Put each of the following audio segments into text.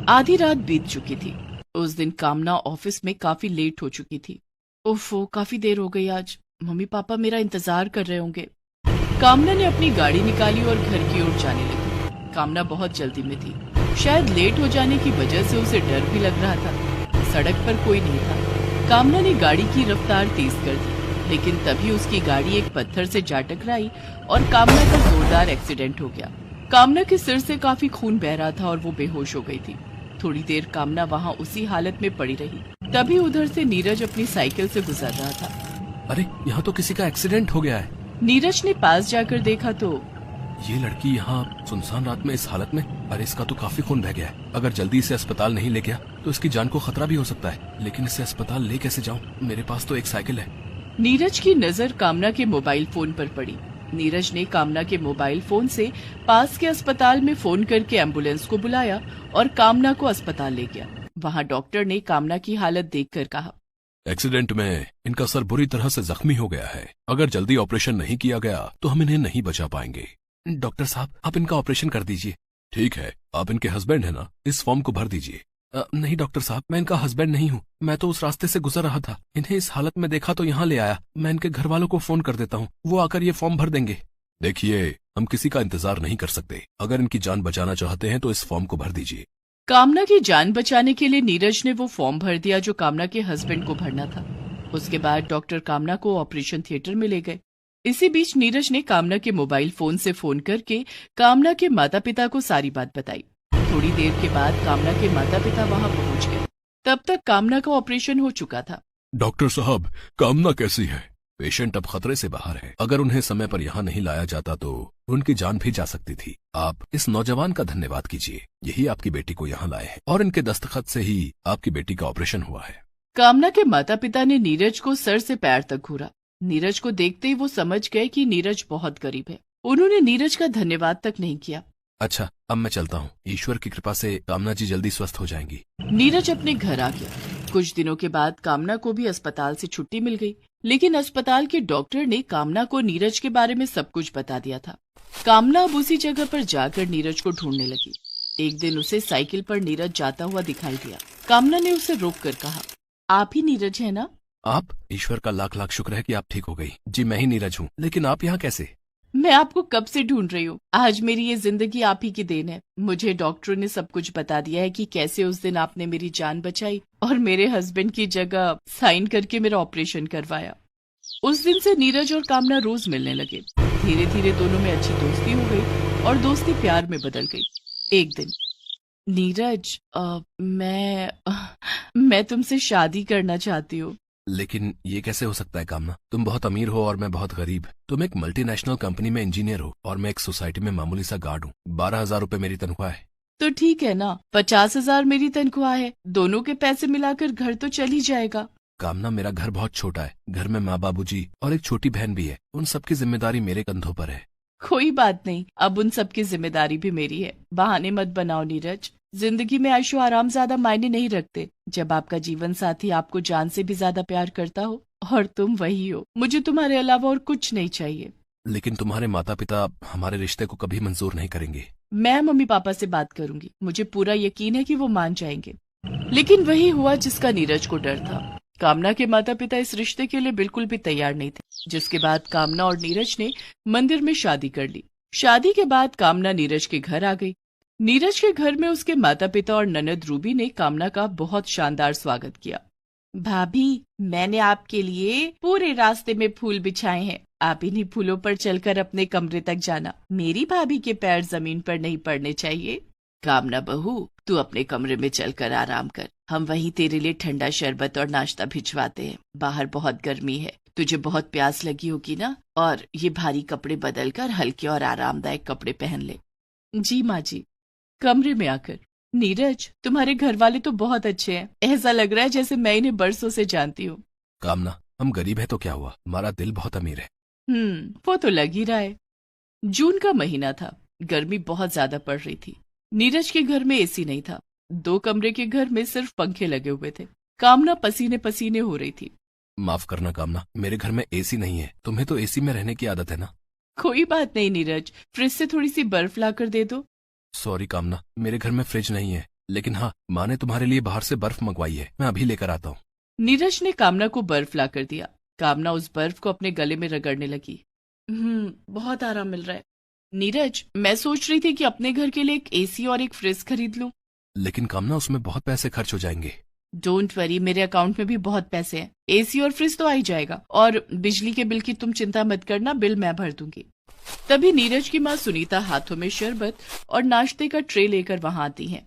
आधी रात बीत चुकी थी। उस दिन कामना ऑफिस में काफी लेट हो चुकी थी। ओफो, काफी देर हो गई आज। मम्मी पापा मेरा इंतजार कर रहे होंगे। कामना ने अपनी गाड़ी निकाली और घर की ओर जाने लगी। कामना बहुत जल्दी में थी। शायद लेट हो जाने की वजह से उसे डर भी लग रहा था। सड़क पर कोई नहीं था। कामना ने गाड़ी की रफ्तार तेज कर दी, लेकिन तभी उसकी गाड़ी एक पत्थर से जा टकराई और कामना का जोरदार एक्सीडेंट हो गया। कामना के सिर से काफी खून बह रहा था और वो बेहोश हो गई थी। थोड़ी देर कामना वहाँ उसी हालत में पड़ी रही। तभी उधर से नीरज अपनी साइकिल से गुजर रहा था। अरे, यहाँ तो किसी का एक्सीडेंट हो गया है। नीरज ने पास जाकर देखा तो ये लड़की यहाँ सुनसान रात में इस हालत में। अरे, इसका तो काफी खून बह गया है। अगर जल्दी इसे अस्पताल नहीं ले गया तो इसकी जान को खतरा भी हो सकता है। लेकिन इसे अस्पताल ले कैसे जाऊँ? मेरे पास तो एक साइकिल है। नीरज की नजर कामना के मोबाइल फोन पर पड़ी। नीरज ने कामना के मोबाइल फोन से पास के अस्पताल में फोन करके एम्बुलेंस को बुलाया और कामना को अस्पताल ले गया। वहाँ डॉक्टर ने कामना की हालत देखकर कहा, एक्सीडेंट में इनका सर बुरी तरह से जख्मी हो गया है। अगर जल्दी ऑपरेशन नहीं किया गया तो हम इन्हें नहीं बचा पाएंगे। डॉक्टर साहब, आप इनका ऑपरेशन कर दीजिए। ठीक है, आप इनके हस्बैंड है ना? इस फॉर्म को भर दीजिए। नहीं डॉक्टर साहब, मैं इनका हस्बैंड नहीं हूँ। मैं तो उस रास्ते से गुजर रहा था, इन्हें इस हालत में देखा तो यहाँ ले आया। मैं इनके घर वालों को फोन कर देता हूँ, वो आकर ये फॉर्म भर देंगे। देखिए, हम किसी का इंतजार नहीं कर सकते। अगर इनकी जान बचाना चाहते हैं तो इस फॉर्म को भर दीजिए। कामना की जान बचाने के लिए नीरज ने वो फॉर्म भर दिया जो कामना के हस्बैंड को भरना था। उसके बाद डॉक्टर कामना को ऑपरेशन थिएटर में ले गए। इसी बीच नीरज ने कामना के मोबाइल फोन से फोन करके कामना के माता पिता को सारी बात बताई। थोड़ी देर के बाद कामना के माता पिता वहां पहुंच गए। तब तक कामना का ऑपरेशन हो चुका था। डॉक्टर साहब, कामना कैसी है? पेशेंट अब खतरे से बाहर है। अगर उन्हें समय पर यहाँ नहीं लाया जाता तो उनकी जान भी जा सकती थी। आप इस नौजवान का धन्यवाद कीजिए। यही आपकी बेटी को यहाँ लाए हैं और इनके दस्तखत से ही आपकी बेटी का ऑपरेशन हुआ है। कामना के माता पिता ने नीरज को सर से पैर तक घूरा। नीरज को देखते ही वो समझ गए कि नीरज बहुत गरीब है। उन्होंने नीरज का धन्यवाद तक नहीं किया। अच्छा, अब मैं चलता हूँ। ईश्वर की कृपा से कामना जी जल्दी स्वस्थ हो जाएंगी। नीरज अपने घर आ गया। कुछ दिनों के बाद कामना को भी अस्पताल से छुट्टी मिल गई, लेकिन अस्पताल के डॉक्टर ने कामना को नीरज के बारे में सब कुछ बता दिया था। कामना अब उसी जगह पर जाकर नीरज को ढूंढने लगी। एक दिन उसे साइकिल पर नीरज जाता हुआ दिखाई दिया। कामना ने उसे रोक कर कहा, आप ही नीरज है ना? आप? ईश्वर का लाख लाख शुक्र है कि आप ठीक हो गई। जी, मैं ही नीरज हूँ। लेकिन आप यहाँ कैसे? मैं आपको कब से ढूंढ रही हूँ। आज मेरी ये जिंदगी आप ही की देन है। मुझे डॉक्टरों ने सब कुछ बता दिया है कि कैसे उस दिन आपने मेरी जान बचाई और मेरे हस्बैंड की जगह साइन करके मेरा ऑपरेशन करवाया। उस दिन से नीरज और कामना रोज मिलने लगे। धीरे धीरे दोनों में अच्छी दोस्ती हो गई और दोस्ती प्यार में बदल गई। एक दिन, नीरज, मैं तुमसे शादी करना चाहती हूँ। लेकिन ये कैसे हो सकता है कामना? तुम बहुत अमीर हो और मैं बहुत गरीब। तुम एक मल्टीनेशनल कंपनी में इंजीनियर हो और मैं एक सोसाइटी में मामूली सा गार्ड हूँ। 12,000 रुपए मेरी तनख्वाह है। तो ठीक है ना, 50,000 मेरी तनख्वाह है। दोनों के पैसे मिलाकर घर तो चल ही जाएगा। कामना, मेरा घर बहुत छोटा है। घर में माँ बाबूजी और एक छोटी बहन भी है। उन सबकी जिम्मेदारी मेरे कंधों पर है। कोई बात नहीं, अब उन सबकी जिम्मेदारी भी मेरी है। बहाने मत बनाओ नीरज। जिंदगी में आयशो आराम ज्यादा मायने नहीं रखते। जब आपका जीवन साथी आपको जान से भी ज्यादा प्यार करता हो और तुम वही हो, मुझे तुम्हारे अलावा और कुछ नहीं चाहिए। लेकिन तुम्हारे माता पिता हमारे रिश्ते को कभी मंजूर नहीं करेंगे। मैं मम्मी पापा से बात करूंगी। मुझे पूरा यकीन है कि वो मान जाएंगे। लेकिन वही हुआ जिसका नीरज को डर था। कामना के माता पिता इस रिश्ते के लिए बिल्कुल भी तैयार नहीं थे। जिसके बाद कामना और नीरज ने मंदिर में शादी कर ली। शादी के बाद कामना नीरज के घर आ गई। नीरज के घर में उसके माता पिता और ननद रूबी ने कामना का बहुत शानदार स्वागत किया। भाभी, मैंने आपके लिए पूरे रास्ते में फूल बिछाए हैं। आप इन्हीं फूलों पर चलकर अपने कमरे तक जाना। मेरी भाभी के पैर जमीन पर नहीं पड़ने चाहिए। कामना बहू, तू अपने कमरे में चलकर आराम कर। हम वहीं तेरे लिए ठंडा शरबत और नाश्ता भिजवाते हैं। बाहर बहुत गर्मी है, तुझे बहुत प्यास लगी होगी ना। और ये भारी कपड़े बदलकर हल्के और आरामदायक कपड़े पहन ले। जी माँ जी। कमरे में आकर, नीरज, तुम्हारे घर वाले तो बहुत अच्छे हैं। ऐसा लग रहा है जैसे मैं इन्हें बरसों से जानती हूँ। कामना, हम गरीब है तो क्या हुआ, हमारा दिल बहुत अमीर है। वो तो लग ही रहा है। जून का महीना था। गर्मी बहुत ज्यादा पड़ रही थी। नीरज के घर में एसी नहीं था। 2 कमरे के घर में सिर्फ पंखे लगे हुए थे। कामना पसीने पसीने हो रही थी। माफ करना कामना, मेरे घर में एसी नहीं है। तुम्हें तो एसी में रहने की आदत है ना। कोई बात नहीं नीरज, फ्रिज से थोड़ी सी बर्फ लाकर दे दो। सॉरी कामना, मेरे घर में फ्रिज नहीं है। लेकिन हाँ, माँ ने तुम्हारे लिए बाहर से बर्फ मंगवाई है, मैं अभी लेकर आता हूँ। नीरज ने कामना को बर्फ ला कर दिया। कामना उस बर्फ को अपने गले में रगड़ने लगी। बहुत आराम मिल रहा है। नीरज, मैं सोच रही थी कि अपने घर के लिए एक एसी और एक फ्रिज खरीद लूं। लेकिन कामना, उसमें बहुत पैसे खर्च हो जाएंगे। डोंट वरी, मेरे अकाउंट में भी बहुत पैसे हैं। एसी और फ्रिज तो आ ही जाएगा, और बिजली के बिल की तुम चिंता मत करना, बिल मैं भर दूंगी। तभी नीरज की माँ सुनीता हाथों में शरबत और नाश्ते का ट्रे लेकर वहां आती है।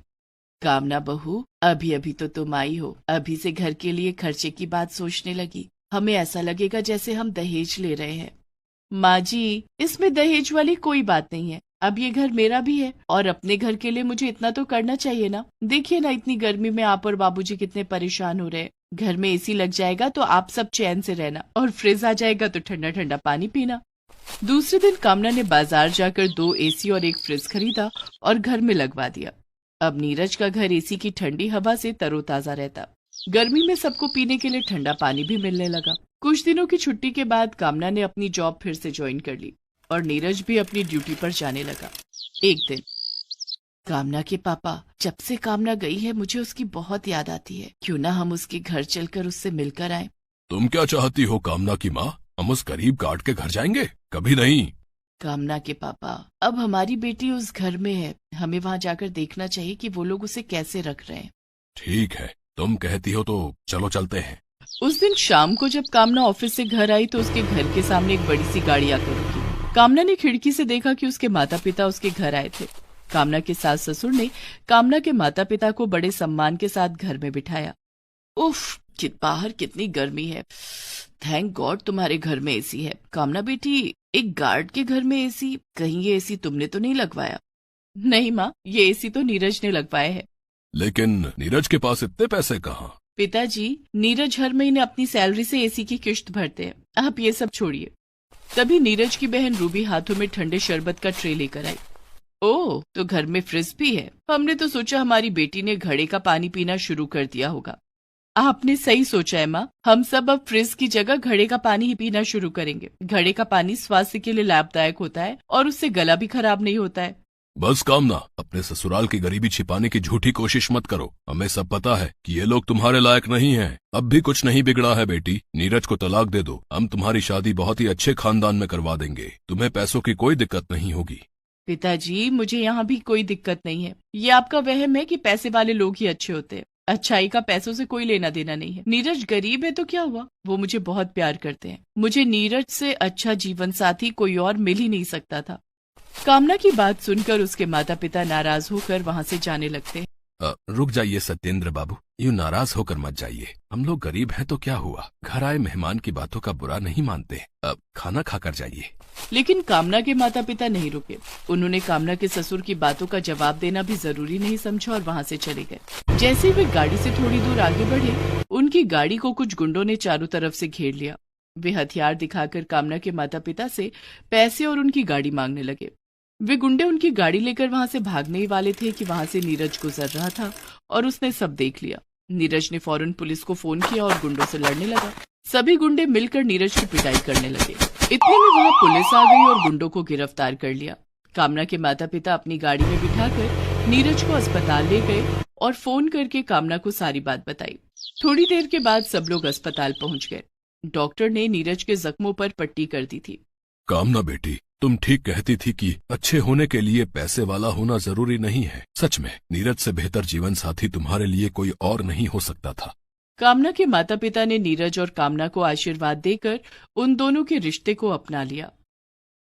कामना बहू, अभी अभी तो तुम आई हो, अभी से घर के लिए खर्चे की बात सोचने लगी। हमें ऐसा लगेगा जैसे हम दहेज ले रहे हैं। माँ जी, इसमें दहेज वाली कोई बात नहीं है। अब ये घर मेरा भी है, और अपने घर के लिए मुझे इतना तो करना चाहिए ना। देखिए ना, इतनी गर्मी में आप और बाबूजी कितने परेशान हो रहे हैं। घर में एसी लग जाएगा तो आप सब चैन से रहना, और फ्रिज आ जाएगा तो ठंडा ठंडा पानी पीना। दूसरे दिन कामना ने बाजार जाकर 2 एसी और एक फ्रिज खरीदा और घर में लगवा दिया। अब नीरज का घर एसी की ठंडी हवा से तरोताजा रहता। गर्मी में सबको पीने के लिए ठंडा पानी भी मिलने लगा। कुछ दिनों की छुट्टी के बाद कामना ने अपनी जॉब फिर से ज्वाइन कर ली और नीरज भी अपनी ड्यूटी पर जाने लगा। एक दिन, कामना के पापा, जब से कामना गई है मुझे उसकी बहुत याद आती है। क्यों ना हम उसके घर चलकर उससे मिलकर आए। तुम क्या चाहती हो कामना की माँ? हम उस गरीब गार्ड के घर जाएंगे? कभी नहीं। कामना के पापा, अब हमारी बेटी उस घर में है, हमें वहाँ जाकर देखना चाहिए कि वो लोग उसे कैसे रख रहे हैं। ठीक है, तुम कहती हो तो चलो चलते हैं। उस दिन शाम को जब कामना ऑफिस से घर आई तो उसके घर के सामने एक बड़ी सी गाड़ी आकर रुकी। कामना ने खिड़की से देखा कि उसके माता पिता उसके घर आए थे। कामना के सास ससुर ने कामना के माता पिता को बड़े सम्मान के साथ घर में बिठाया। उफ, बाहर कितनी गर्मी है। थैंक गॉड तुम्हारे घर में एसी है। कामना बेटी, एक गार्ड के घर में एसी, कहीं ये एसी तुमने तो नहीं लगवाया? नहीं माँ, ये एसी तो नीरज ने लगवाया है। लेकिन नीरज के पास इतने पैसे कहाँ? पिताजी, नीरज हर महीने अपनी सैलरी से एसी की किश्त भरते हैं, आप ये सब छोड़िए। तभी नीरज की बहन रूबी हाथों में ठंडे शरबत का ट्रे लेकर आई। ओह, तो घर में फ्रिज भी है। हमने तो सोचा हमारी बेटी ने घड़े का पानी पीना शुरू कर दिया होगा। आपने सही सोचा है माँ, हम सब अब फ्रिज की जगह घड़े का पानी ही पीना शुरू करेंगे। घड़े का पानी स्वास्थ्य के लिए लाभदायक होता है और उससे गला भी खराब नहीं होता है। बस कामना, अपने ससुराल की गरीबी छिपाने की झूठी कोशिश मत करो। हमें सब पता है कि ये लोग तुम्हारे लायक नहीं हैं। अब भी कुछ नहीं बिगड़ा है बेटी, नीरज को तलाक दे दो। हम तुम्हारी शादी बहुत ही अच्छे खानदान में करवा देंगे। तुम्हें पैसों की कोई दिक्कत नहीं होगी। पिताजी, मुझे यहाँ भी कोई दिक्कत नहीं है। ये आपका वहम है कि पैसे वाले लोग ही अच्छे होते हैं। अच्छाई का पैसों से कोई लेना देना नहीं है। नीरज गरीब है तो क्या हुआ, वो मुझे बहुत प्यार करते हैं। मुझे नीरज से अच्छा जीवन साथी कोई और मिल ही नहीं सकता था। कामना की बात सुनकर उसके माता पिता नाराज होकर वहाँ से जाने लगते हैं। रुक जाइए सत्येंद्र बाबू, यूँ नाराज होकर मत जाइए। हम लोग गरीब हैं तो क्या हुआ, घर आए मेहमान की बातों का बुरा नहीं मानते। अब खाना खाकर जाइए। लेकिन कामना के माता पिता नहीं रुके। उन्होंने कामना के ससुर की बातों का जवाब देना भी जरूरी नहीं समझा और वहाँ से चले गए। जैसे ही वे गाड़ी से थोड़ी दूर आगे बढ़े, उनकी गाड़ी को कुछ गुंडों ने चारों तरफ से घेर लिया। वे हथियार दिखाकर कामना के माता पिता से पैसे और उनकी गाड़ी मांगने लगे। वे गुंडे उनकी गाड़ी लेकर वहां से भागने ही वाले थे कि वहां से नीरज गुजर रहा था और उसने सब देख लिया। नीरज ने फौरन पुलिस को फोन किया और गुंडों से लड़ने लगा। सभी गुंडे मिलकर नीरज की पिटाई करने लगे। इतने में वहां पुलिस आ गई और गुंडों को गिरफ्तार कर लिया। कामना के माता पिता अपनी गाड़ी में बिठाकर नीरज को अस्पताल ले गए और फोन करके कामना को सारी बात बताई। थोड़ी देर के बाद सब लोग अस्पताल पहुंच गए। डॉक्टर ने नीरज के जख्मों पर पट्टी कर दी थी। कामना बेटी, तुम ठीक कहती थी कि अच्छे होने के लिए पैसे वाला होना जरूरी नहीं है। सच में नीरज से बेहतर जीवन साथी तुम्हारे लिए कोई और नहीं हो सकता था। कामना के माता पिता ने नीरज और कामना को आशीर्वाद देकर उन दोनों के रिश्ते को अपना लिया।